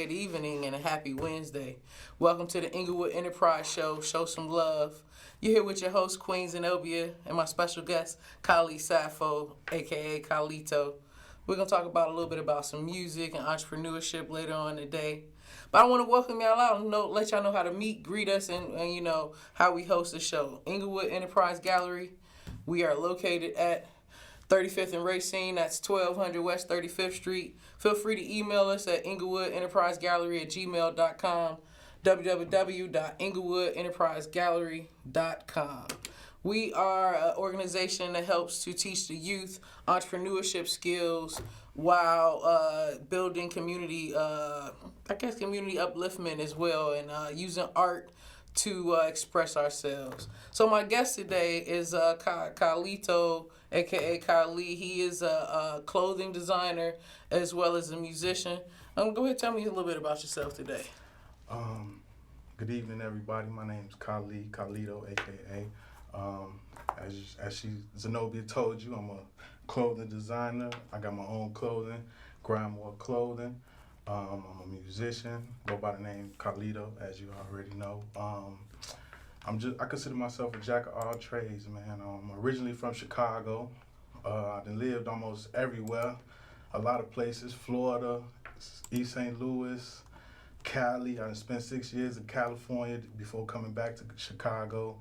good evening, and a happy Wednesday. Welcome to the Inglewood Enterprise Show. Show some love. You're here with your host, Queen Zenobia, and my special guest, Khali Safo, a.k.a. Collido. We're going to talk about a little bit about some music and entrepreneurship later on today. But I want to welcome y'all out and let y'all know how to meet, greet us, and you know, how we host the show. Inglewood Enterprise Gallery. We are located at 35th and Racine, that's 1200 West 35th Street. Feel free to email us at inglewood.enterprisegallery@gmail.com, www.inglewood.enterprisegallery.com. We are an organization that helps to teach the youth entrepreneurship skills while building community, community upliftment as well, and using art to express ourselves. So my guest today is Collido, a.k.a. Kylie. He is a clothing designer as well as a musician. Go ahead and tell me a little bit about yourself today. Good evening, everybody. My name is Kylie Collido, a.k.a. As Zenobia told you, I'm a clothing designer. I got my own clothing, Grindmore Clothing. I'm a musician, go by the name Collido, as you already know. I consider myself a jack of all trades, man. I'm originally from Chicago. I done lived almost everywhere, a lot of places, Florida, East St. Louis, Cali. I spent 6 years in California before coming back to Chicago.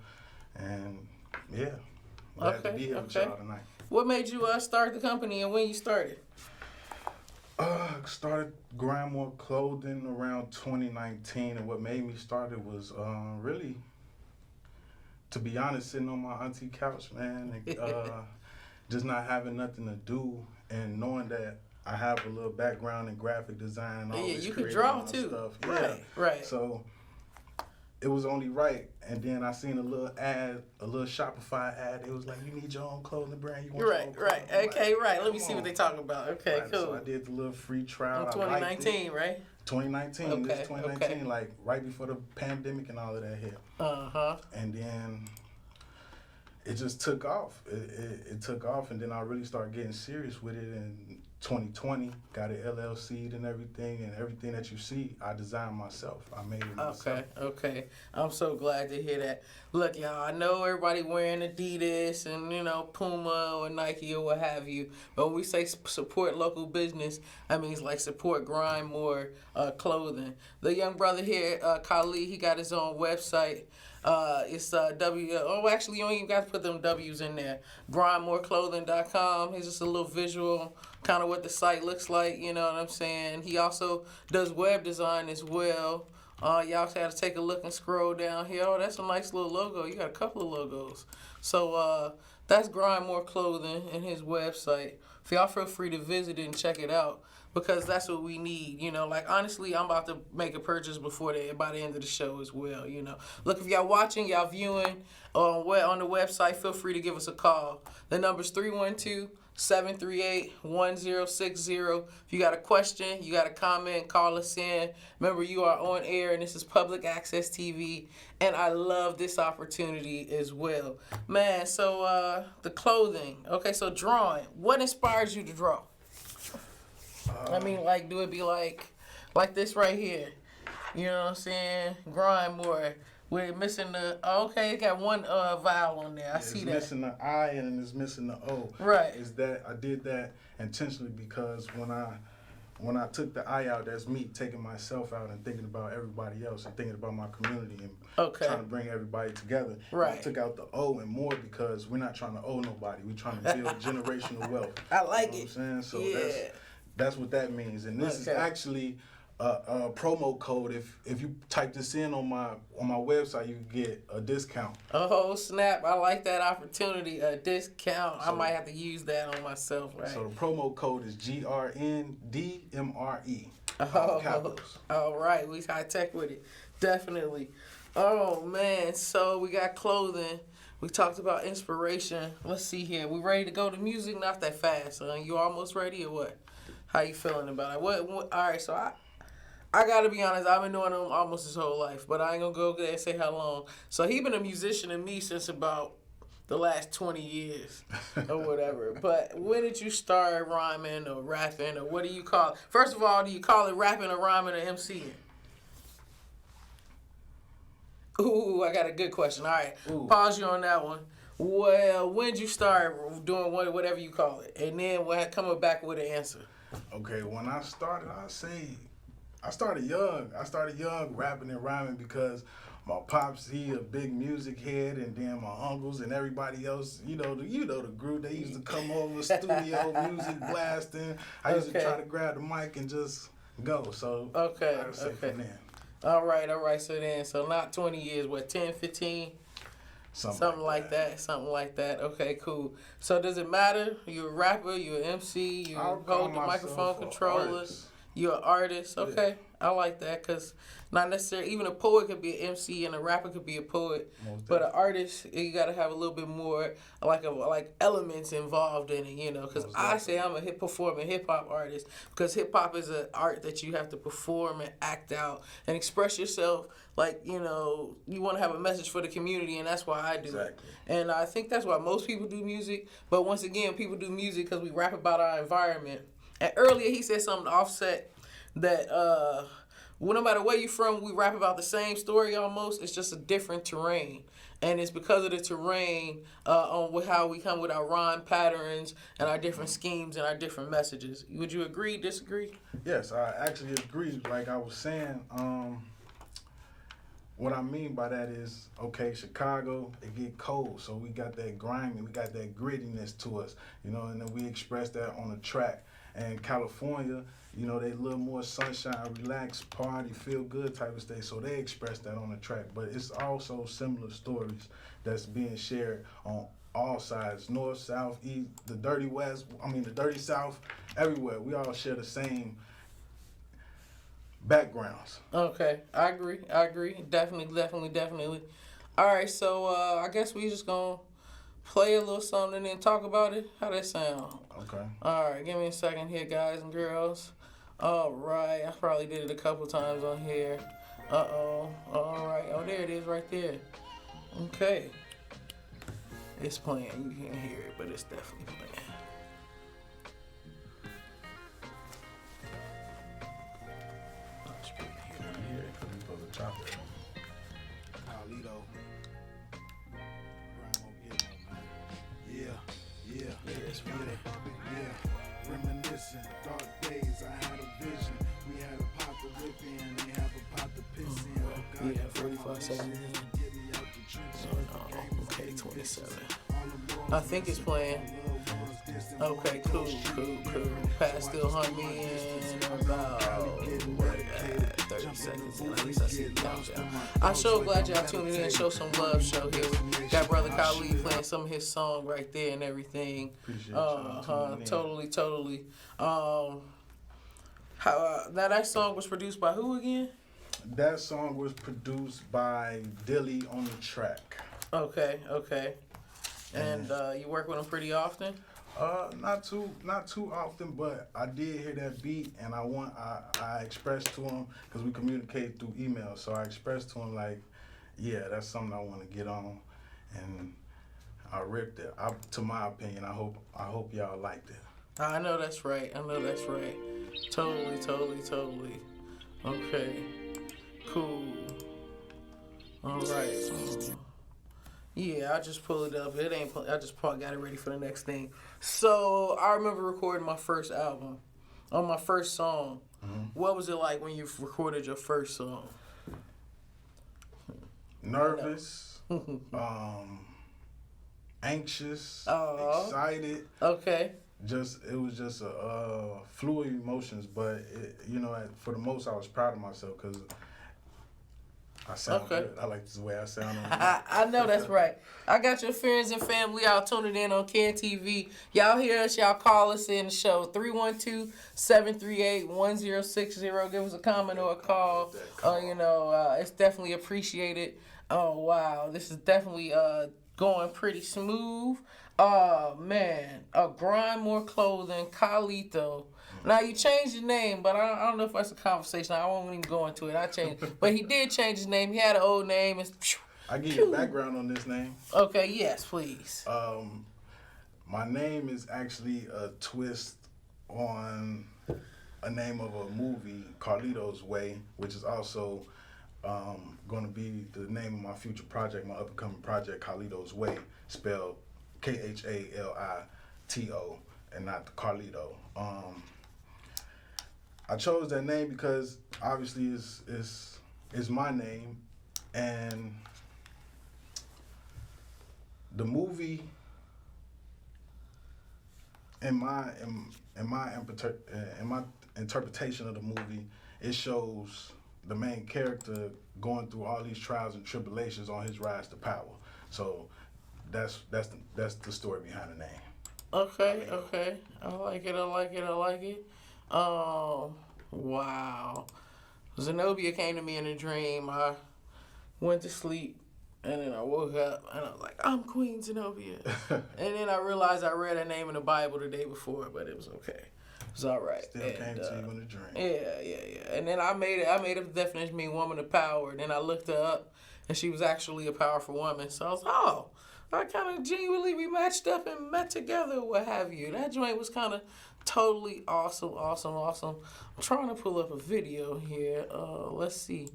And yeah, glad to be here with y'all tonight. What made you start the company and when you started? Started Grindmore Clothing around 2019, and what made me start it was really, to be honest, sitting on my auntie couch, man, and just not having nothing to do, and knowing that I have a little background in graphic design. Yeah, you could draw too. Stuff. Right. So it was only right, and then I seen a little ad, a little Shopify ad. It was like, you need your own clothing brand. You want your own clothing. Okay, right. Let me see what they talking about. Okay, right, cool. So I did the little free trial. In 2019, right? 2019. Okay, This 2019, like right before the pandemic and all of that hit. And then it just took off. It took off, and then I really started getting serious with it in 2020. Got it LLC'd and everything that you see, I designed myself. I made it myself. Okay. I'm so glad to hear that. Look, y'all, I know everybody wearing Adidas and, Puma or Nike or what have you, but when we say support local business, that means like support Grindmore Clothing. The young brother here, Khali, he got his own website. It's actually, you don't even got to put them W's in there. GrindmoreClothing.com. It's just a little visual, kind of what the site looks like, you know what I'm saying? He also does web design as well. Y'all have to take a look and scroll down here. Oh, that's a nice little logo. You got a couple of logos. So that's Grindmore Clothing and his website. If y'all feel free to visit it and check it out, because that's what we need, Like, honestly, I'm about to make a purchase by the end of the show as well, Look, if y'all watching, y'all viewing on the website, feel free to give us a call. The number's 312-738-1060. If you got a question, you got a comment, call us in. Remember, you are on air, and this is Public Access TV, and I love this opportunity as well. Man, so the clothing. Okay, so drawing. What inspires you to draw? Do it be like this right here? You know what I'm saying? Grindmore. We're missing the, it got one vowel on there. I see that. It's missing the I and it's missing the O. Right. Is that I did that intentionally because when I took the I out, that's me taking myself out and thinking about everybody else and thinking about my community and trying to bring everybody together. Right. And I took out the O and more because we're not trying to owe nobody. We're trying to build generational wealth. I like it. You know what I'm saying? So that's what that means. And this is actually a promo code. If you type this in on my website, you can get a discount. Oh snap! I like that opportunity. A discount. So, I might have to use that on myself, right? So the promo code is GRNDMRE. Capitals. All right, we high tech with it, definitely. Oh man, so we got clothing. We talked about inspiration. Let's see here. We ready to go to music? Not that fast, son. You almost ready or what? How you feeling about it? What all right, so I gotta be honest, I've been doing them almost his whole life, but I ain't gonna go there and say how long. So he been a musician to me since about the last 20 years or whatever. But when did you start rhyming or rapping, or what do you call it? First of all, do you call it rapping or rhyming or MCing? Ooh, I got a good question. All right, pause you on that one. Well, when did you start doing whatever you call it? And then we'll come back with an answer. Okay, when I started, I started young. I started young rapping and rhyming because my pops, he a big music head, and then my uncles and everybody else, the group, they used to come over, studio, music blasting. I used to try to grab the mic and just go. So okay. From then. All right. So not 20 years, what, 10, 15? Something like that. Okay, cool. So does it matter? You're a rapper, you're an MC, you hold the microphone controller, you're an artist. Okay, yeah. I like that because not necessarily, even a poet could be an MC and a rapper could be a poet. But an artist, you got to have a little bit more like elements involved in it, because I say I'm a performing hip-hop artist because hip-hop is an art that you have to perform and act out and express yourself. Like, you want to have a message for the community, and that's why I do it. And I think that's why most people do music. But once again, people do music because we rap about our environment. And earlier he said something to Offset that no matter where you're from, we rap about the same story almost. It's just a different terrain. And it's because of the terrain on how we come with our rhyme patterns and our different schemes and our different messages. Would you agree, disagree? Yes, I actually agree. Like I was saying, what I mean by that is, okay, Chicago, it get cold, so we got that grimy, we got that grittiness to us, and then we express that on the track. And California, they a little more sunshine, relaxed, party, feel good type of state, so they express that on the track. But it's also similar stories that's being shared on all sides, north, south, east, the dirty west, the dirty south, everywhere. We all share the same backgrounds. Okay, I agree. Definitely. All right, so I guess we just gonna play a little something and then talk about it. How that sound? Okay. All right, give me a second here, guys and girls. All right, I probably did it a couple times on here. All right. Oh, there it is right there. Okay. It's playing. You can't hear it, but it's definitely playing. Chapter. Collido. Yeah. Reminiscing, dark days, I had a vision. We had a pot to whip in, they have a pot to piss in. Oh, God, 45 seconds. Okay, 27. I think it's playing. Okay, cool. Pat still hunt me in about 30 seconds. At least I see the countdown. I'm so glad y'all tuned in and show some love. Show here. We got Brother Kylie playing some of his song right there and everything. Appreciate y'all. Totally. Now that song was produced by who again? That song was produced by Dilly on the track. Okay. And you work with him pretty often? Not too often, but I did hear that beat, and I expressed to him because we communicate through email. So I expressed to him like, yeah, that's something I want to get on, and I ripped it. To my opinion, I hope y'all liked it. I know that's right. Totally. Okay. Cool. All right. Yeah, I just pull it up. I just got it ready for the next thing. So I remember recording my first album, on my first song. Mm-hmm. What was it like when you recorded your first song? Nervous, anxious, excited. Okay. It was just a fluid emotions, but for the most, I was proud of myself because I sound good. I like the way I sound. I know that's right. I got your friends and family out tuning in on Can TV. Y'all hear us, y'all call us in the show. 312-738-1060. Give us a comment or a call. It's definitely appreciated. Oh, wow. This is definitely going pretty smooth. Man. Grind More Clothing, Collido. Now, you changed your name, but I don't know if that's a conversation. I won't even go into it. I changed. But he did change his name. He had an old name. I give you a background on this name. Okay, yes, please. My name is actually a twist on a name of a movie, Carlito's Way, which is also going to be the name of my future project, my up-and-coming project, Carlito's Way, spelled Khalito, and not Carlito. I chose that name because obviously it's my name, and the movie, in my interpretation of the movie, it shows the main character going through all these trials and tribulations on his rise to power. So that's the story behind the name. Okay. I like it. Wow. Zenobia came to me in a dream. I went to sleep, and then I woke up, and I was like, I'm Queen Zenobia. And then I realized I read her name in the Bible the day before, but it was okay. It was all right. Still came to you in a dream. Yeah. And then I made a definition mean woman of power. And then I looked her up, and she was actually a powerful woman. So I was like, oh, I kind of genuinely we matched up and met together, what have you. That joint was kind of totally awesome. I'm trying to pull up a video here. Let's see.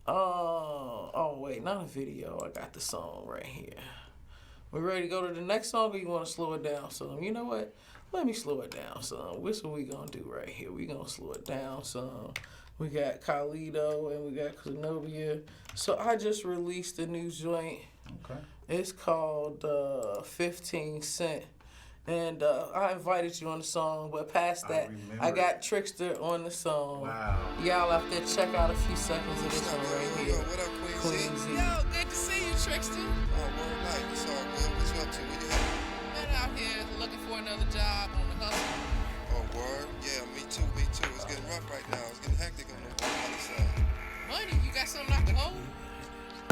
Oh wait, not a video. I got the song right here. We ready to go to the next song, or you want to slow it down some? You know what? Let me slow it down some. What's what we gonna do right here? We gonna slow it down some. We got Collido and we got Zenobia. So I just released a new joint. Okay. It's called 15 Cent. And I invited you on the song, but past that, I got Trickster on the song. Wow. Y'all have to check out a few seconds of this one right here. What up, Queen Z? Yo, good to see you, Trickster. Oh, well, night. It's all good. What you up to? Where you at? Man, out here looking for another job on the hustle. Oh, word? Yeah, me too. It's getting rough right now. It's getting hectic on the other side. Money, you got something I can hold?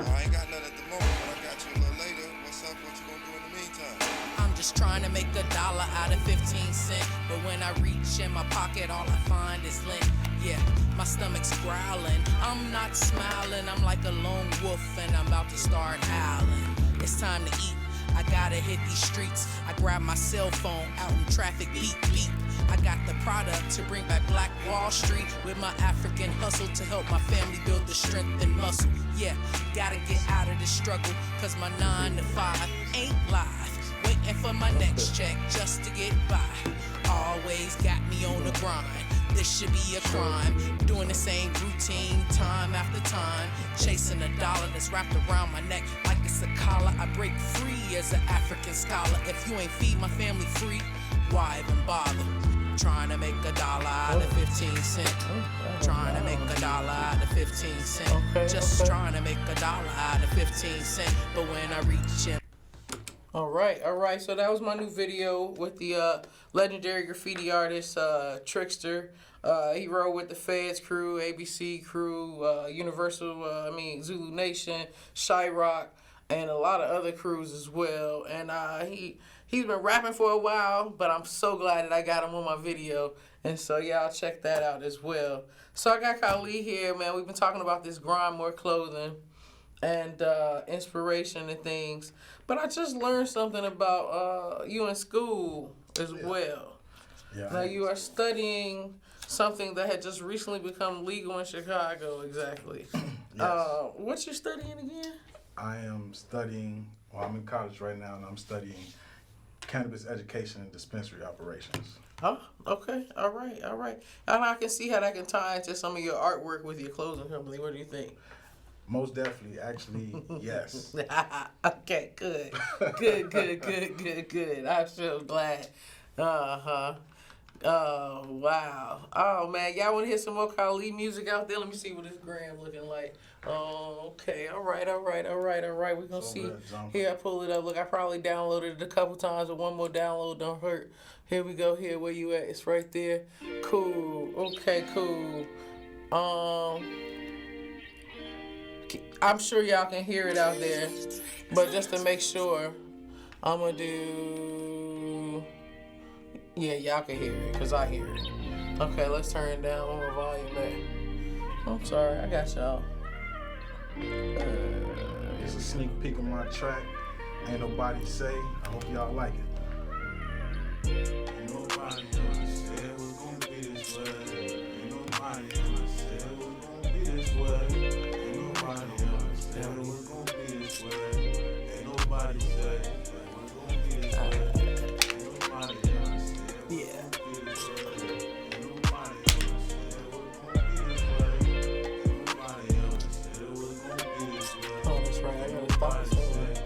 I ain't got none at the moment, but I got you a little later. What's up? What you gonna do in the meantime? I'm just trying to make $1 out of 15 cents. But when I reach in my pocket, all I find is lint. Yeah, my stomach's growling. I'm not smiling. I'm like a lone wolf and I'm about to start howling. It's time to eat. I gotta hit these streets. I grab my cell phone out in traffic, beep, beep. I got the product to bring back Black Wall Street with my African hustle to help my family build the strength and muscle. Yeah, gotta get out of this struggle, cause my 9 to 5 ain't live. Waiting for my next check just to get by. Always got me on the grind. This should be a crime. Doing the same routine time after time. Chasing $1 that's wrapped around my neck like it's a collar. I break free as an African scholar. If you ain't feed my family free, why even bother? Trying to make $1 out of 15 cents. Trying to make $1 out of 15 cents. Just trying to make $1 out of 15 cents. But when I reach in. All right. So that was my new video with the legendary graffiti artist Trickster. He rode with the Feds crew, ABC crew, Universal, Zulu Nation, Shyrock, and a lot of other crews as well. And he's been rapping for a while, but I'm so glad that I got him on my video. And so y'all check that out as well. So I got Kylie here, man. We've been talking about this grind, more clothing, and inspiration and things. But I just learned something about you in school as well. Yeah. Now you are studying something that had just recently become legal in Chicago, exactly. Yes. What you studying again? I am studying, I'm in college right now, and I'm studying cannabis education and dispensary operations. Oh, okay. All right. And I can see how that can tie into some of your artwork with your clothing company. What do you think? Most definitely, actually, yes. Okay, good. I'm so glad. Oh, wow. Oh, man. Y'all want to hear some more Khali music out there? Let me see what this gram looking like. Oh, okay. All right. We're going to see. Here, I pull it up. Look, I probably downloaded it a couple times, but one more download don't hurt. Here we go. Here, where you at? It's right there. Cool. Okay, cool. I'm sure y'all can hear it out there, but just to make sure, I'm gonna do. Yeah, y'all can hear it, cause I hear it. Okay, let's turn it down. One more volume back. I'm sorry, I got y'all. It's That's a sneak peek of my track. Ain't Nobody Say. I hope y'all like it. Ain't nobody ever said it was gonna be this way. Ain't nobody ever said it was gonna be this way. Ain't nobody ever said it was gonna be this way. Ain't nobody said it was gonna be this way. Ain't nobody ever said it was gonna be this way. Ain't nobody ever said it was gonna be this way. Ain't nobody ever said it was gonna be this way. Oh, that's right. I gotta stop saying that.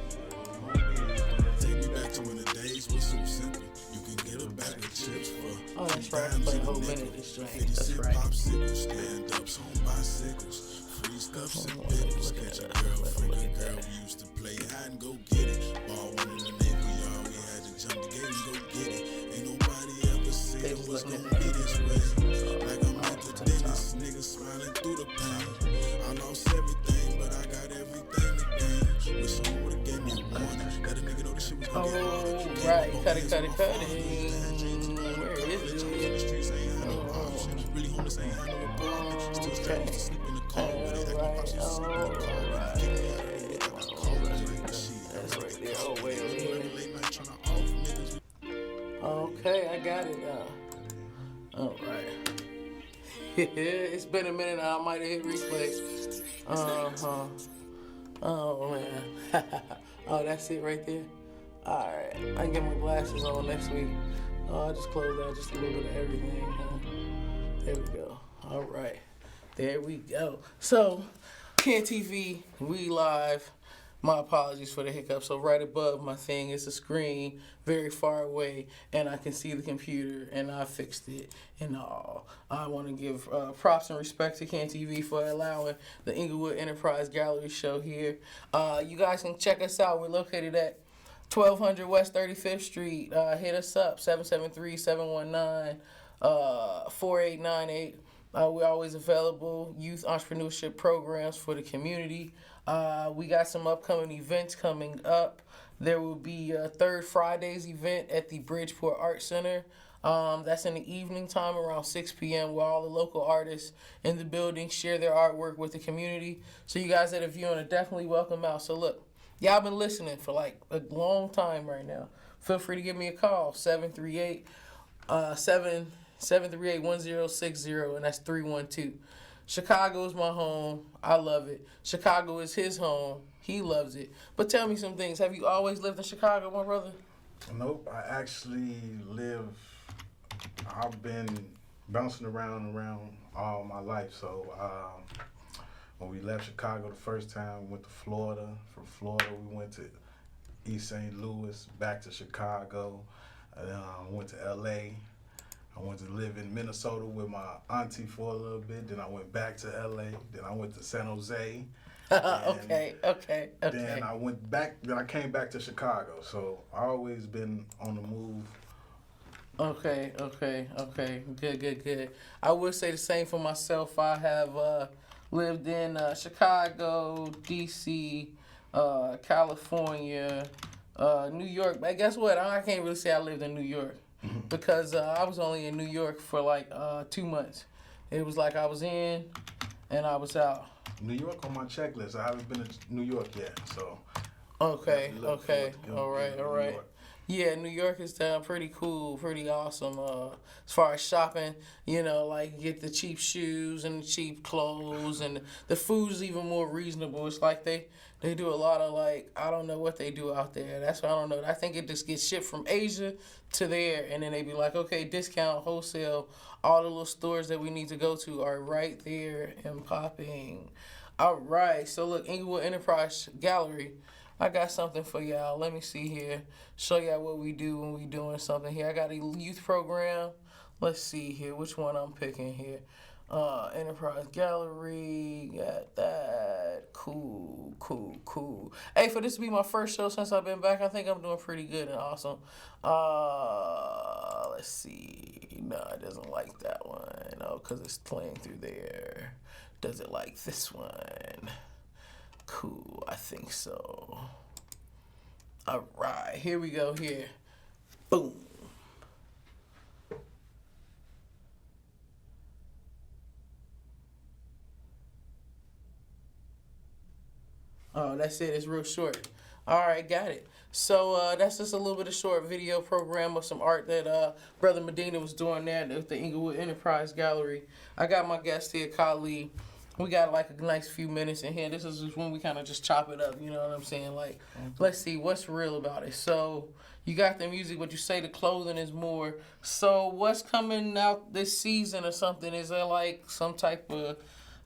Take me back to when the days were so simple. You can get a bag of chips for Oh, that's right. I played a whole minute this joint. That's right. popsicles, stand ups on bicycles, free stuff, sip pickles, catch a girl, freak a girl. We used to play hide and go get it. Ball one in the Navy Yard, we had to jump the gate and go get it. Ain't nobody ever said it was gonna be this way. Like I'm at the dentist, niggas smiling through the pain. I lost everything, but I got everything again. Wish someone would've gave me a warning. Let a nigga know this shit was gonna get harder. Oh, right. Cut it. Where is it? Really homeless, ain't had no apartment. Still strapped to sleep in the car with it. Alright. That's right there. Oh, wait. Okay, I got it now. Alright. It's been a minute now. I might have hit replay. Oh, man. Oh, that's it right there? Alright. I can get my glasses on next week. I'll just close out just a little bit of everything. There we go. All right. There we go. So, Ken TV, we live. My apologies for the hiccup. So right above my thing is a screen very far away, and I can see the computer, and I fixed it and all. I want to give props and respect to Ken TV for allowing the Inglewood Enterprise Gallery show here. You guys can check us out. We're located at 1200 West 35th Street. Hit us up, 773-719-4898. We're always available. Youth entrepreneurship programs for the community. We got some upcoming events coming up. There will be a Third Fridays event at the Bridgeport Art Center. That's in the evening time around 6 p.m. where all the local artists in the building share their artwork with the community. So you guys that are viewing are definitely welcome out. So look, y'all been listening for like a long time right now. Feel free to give me a call, 738-1060, and that's 312. Chicago is my home. I love it. Chicago is his home. He loves it. But tell me some things. Have you always lived in Chicago, my brother? Nope, I actually I've been bouncing around all my life. So when we left Chicago the first time, we went to Florida. From Florida, we went to East St. Louis, back to Chicago. Went to LA. I went to live in Minnesota with my auntie for a little bit. Then I went back to LA. Then I went to San Jose. Okay. Then I went back. Then I came back to Chicago. So I always been on the move. Okay. Good. I would say the same for myself. I have lived in Chicago, D.C., California, New York. But guess what? I can't really say I lived in New York because I was only in New York for like 2 months. It was like I was in and I was out. New York on my checklist. I haven't been to New York yet, so. Okay. All right. Yeah, New York is pretty cool, pretty awesome. As far as shopping, like get the cheap shoes and the cheap clothes, and the food's even more reasonable. It's like they do a lot of I don't know what they do out there. That's what I don't know. I think it just gets shipped from Asia to there, and then they be like, okay, discount, wholesale, all the little stores that we need to go to are right there and popping. All right, so look, Inglewood Enterprise Gallery. I got something for y'all. Let me see here. Show y'all what we do when we doing something here. I got a youth program. Let's see here. Which one I'm picking here. Enterprise Gallery. Got that. Cool. Hey, for this to be my first show since I've been back, I think I'm doing pretty good and awesome. Let's see. No, it doesn't like that one. No, because it's playing through there. Does it like this one? Cool, I think so. All right, here we go here. Boom. Oh, that's it. It's real short. All right, got it. So that's just a little bit of short video program of some art that Brother Medina was doing there at the Inglewood Enterprise Gallery. I got my guest here, Kylie. We got like a nice few minutes in here. This is just when we kind of just chop it up, you know what I'm saying? Like, let's see what's real about it. So you got the music, but you say the clothing is more. So what's coming out this season or something? Is there like some type of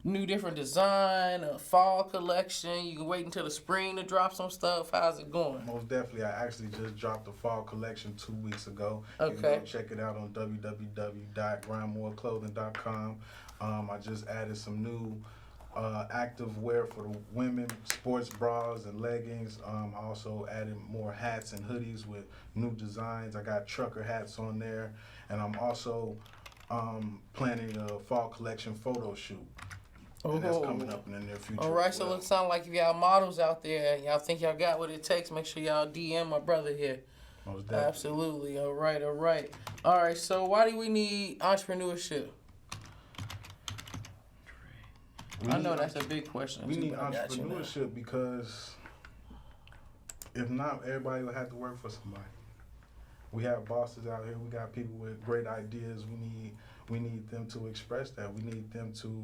new different design, a fall collection? You can wait until the spring to drop some stuff. How's it going? Most definitely. I actually just dropped the fall collection 2 weeks ago. Okay. You can go check it out on www.grindmoreclothing.com. I just added some new active wear for the women, sports bras and leggings. I also added more hats and hoodies with new designs. I got trucker hats on there. And I'm also planning a fall collection photo shoot. And that's coming up in the near future. All right, as so well. it sounds like if y'all models out there, y'all think y'all got what it takes, make sure y'all DM my brother here. Most definitely. Absolutely. All right. All right, so why do we need entrepreneurship? I know that's a big question. We too, need but I got you now. entrepreneurship because if not, everybody will have to work for somebody. We have bosses out here. We got people with great ideas. We need them to express that. We need them to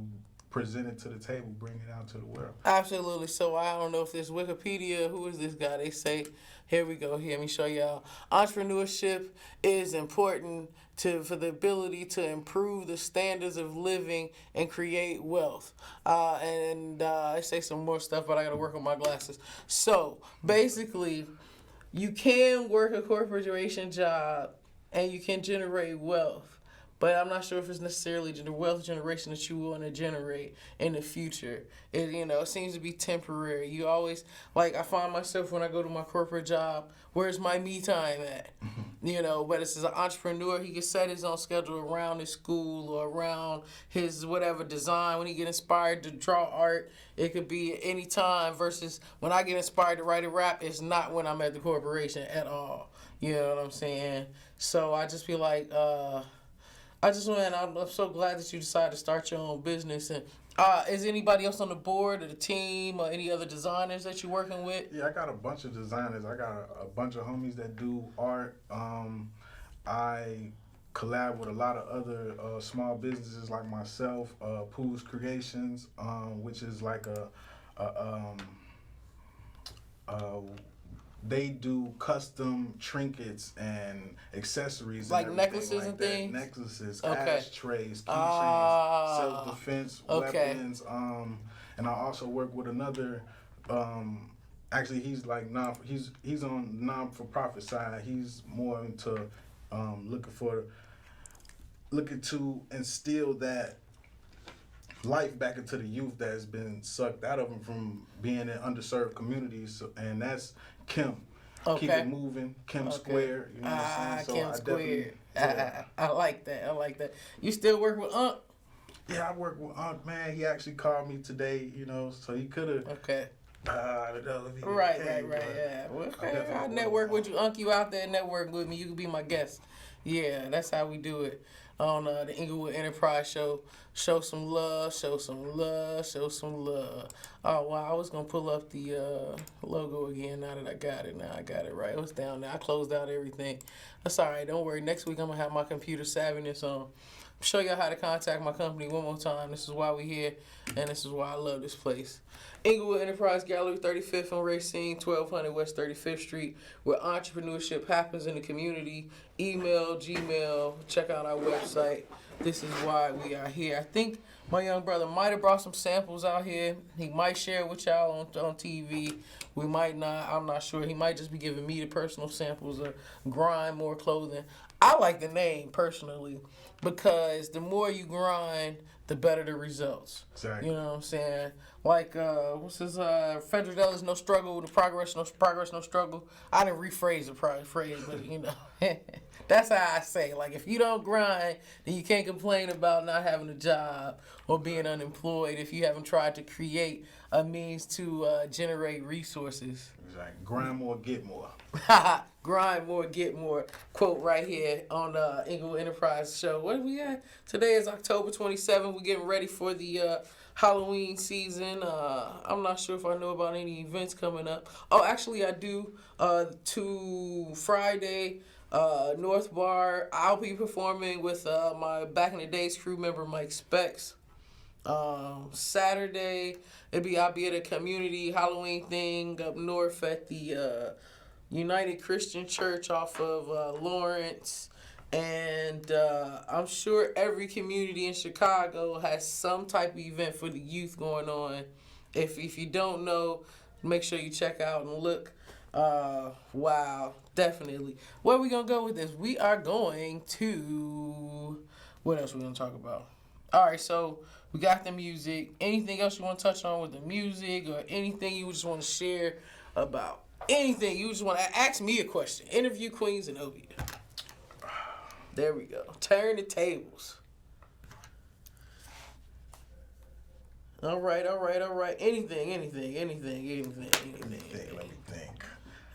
present it to the table, bring it out to the world. Absolutely. So I don't know if this Wikipedia, who is this guy? They say, here we go. Here, let me show y'all. Entrepreneurship is important for the ability to improve the standards of living and create wealth. I say some more stuff, but I got to work on my glasses. So basically, you can work a corporation job and you can generate wealth. But I'm not sure if it's necessarily the wealth generation that you want to generate in the future. It seems to be temporary. You always, like, I find myself when I go to my corporate job, where's my me time at? But as an entrepreneur, he can set his own schedule around his school or around his whatever design. When he get inspired to draw art, it could be at any time versus when I get inspired to write a rap, it's not when I'm at the corporation at all. You know what I'm saying? So I just feel like, I'm so glad that you decided to start your own business. And is anybody else on the board or the team or any other designers that you're working with? Yeah, I got a bunch of designers. I got a bunch of homies that do art. I collab with a lot of other small businesses like myself, Pooh's Creations, which is like they do custom trinkets and accessories. Like and necklaces like and that. things? Necklaces, Okay. ashtrays, keychains, self-defense okay. weapons. And I also work with another. Actually, he's like he's on non-for-profit side. He's more into looking to instill that life back into the youth that has been sucked out of them from being in underserved communities, and that's Kim. Okay. Keep it moving, Kim Square. You know what I'm saying? So Kim Square. I like that. You still work with Unc? Yeah, I work with Unc, man. He actually called me today, so he could have. Okay. I don't know if he Right. came, Yeah. Well, definitely I work network with with you. Unc, you out there networking with me. You can be my guest. Yeah, that's how we do it on the Inglewood Enterprise Show. Show some love. Oh, wow. I was going to pull up the logo again now that I got it. Now I got it right. It was down there. I closed out everything. That's all right. Don't worry. Next week I'm going to have my computer savviness on. Show y'all how to contact my company one more time. This is why we're here, and this is why I love this place. Inglewood Enterprise Gallery, 35th on Racine, 1200 West 35th Street, where entrepreneurship happens in the community. Email, Gmail, check out our website. This is why we are here. I think my young brother might have brought some samples out here. He might share with y'all on TV. We might not. I'm not sure. He might just be giving me the personal samples of Grind More Clothing. I like the name personally because the more you grind, the better the results. Exactly. You know what I'm saying? Like, what's his, Frederick Ellis, no struggle, the progress, no struggle. I didn't rephrase the phrase, but, that's how I say. Like, if you don't grind, then you can't complain about not having a job or being unemployed if you haven't tried to create a means to generate resources. Exactly. Grind more, get more. Grind more, get more. Quote right here on the Inglewood Enterprise Show. What do we got? Today is October 27th. We're getting ready for the Halloween season. I'm not sure if I know about any events coming up. Oh, actually, I do. To Friday, North Bar, I'll be performing with my back in the days crew member Mike Specs. Saturday, I'll be at a community Halloween thing up north at the United Christian Church off of Lawrence. And I'm sure every community in Chicago has some type of event for the youth going on. If you don't know, make sure you check out and look. Wow, definitely. Where are we going to go with this? We are going to... What else are we going to talk about? All right, so we got the music. Anything else you want to touch on with the music or anything you just want to share about? Anything you just want to ask me a question. Interview Queen Zenobia. There we go. Turn the tables. All right. Anything. Let me think.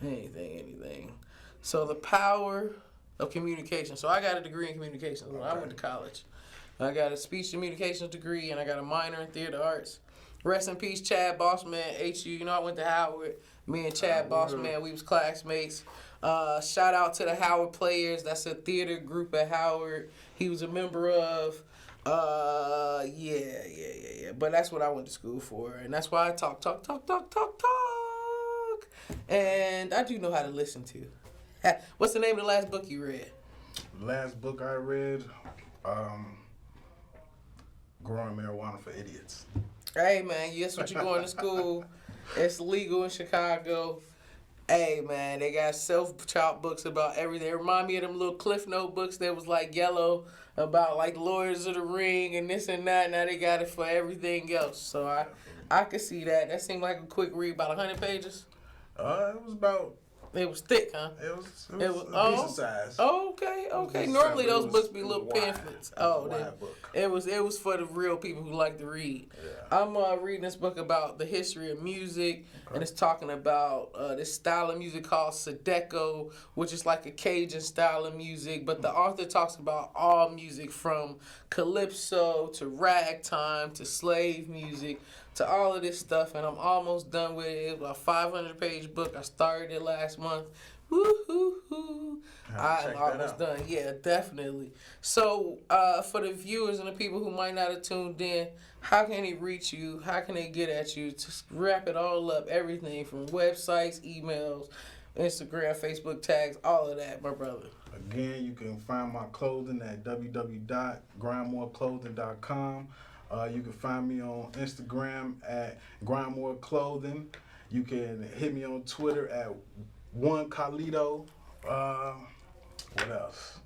Anything. So the power of communication. So I got a degree in communications when I went to college. I got a speech communications degree and I got a minor in theater arts. Rest in peace, Chad Bossman, HU. You know, I went to Howard. Me and Chad Bossman, we was classmates. Shout out to the Howard Players. That's a theater group at Howard. He was a member of. Yeah. But that's what I went to school for, and that's why I talk. And I do know how to listen to. What's the name of the last book you read? The last book I read, Growing Marijuana for Idiots. Hey man, that's what you're going to school. It's legal in Chicago. Hey man, they got self-taught books about everything. It remind me of them little Cliff Note books that was like yellow about like Lords of the Ring and this and that. Now they got it for everything else. So I could see that. That seemed like a quick read, about 100 pages. It was thick, huh? It was a decent size. Okay. Decent Normally size, those but books be little wide. pamphlets. It was a wide book. It was for the real people who like to read. Yeah. I'm reading this book about the history of music, and it's talking about this style of music called Zydeco, which is like a Cajun style of music. But the author talks about all music from calypso to ragtime to slave music to all of this stuff, and I'm almost done with it. It's about a 500-page book. I started it last month. Woo-hoo-hoo. I'm almost done. Yeah, definitely. So, for the viewers and the people who might not have tuned in, how can they reach you? How can they get at you? Just wrap it all up. Everything from websites, emails, Instagram, Facebook tags, all of that, my brother. Again, you can find my clothing at www.grindmoreclothing.com. You can find me on Instagram at grindmoreclothing. You can hit me on Twitter at @1Collido. What else?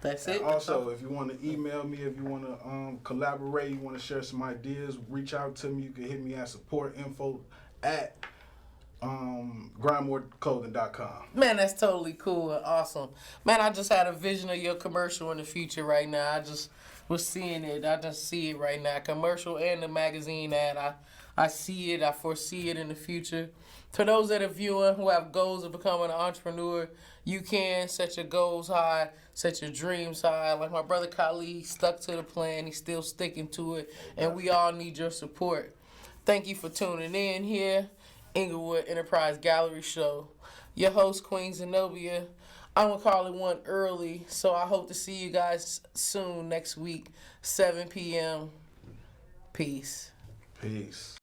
That's And it. also, if you want to email me, if you want to collaborate, you want to share some ideas, reach out to me. You can hit me at supportinfo@grindmoreclothing.com. Man, that's totally cool and awesome. Man, I just had a vision of your commercial in the future right now. I just was seeing it. I just see it right now. Commercial and the magazine ad. I see it. I foresee it in the future. For those that are viewing who have goals of becoming an entrepreneur, you can set your goals high, set your dreams high. Like my brother Khali, he stuck to the plan. He's still sticking to it. And we all need your support. Thank you for tuning in here. Inglewood Enterprise Gallery Show. Your host, Queen Zenobia. I'm going to call it one early, so I hope to see you guys soon next week, 7 p.m. Peace. Peace.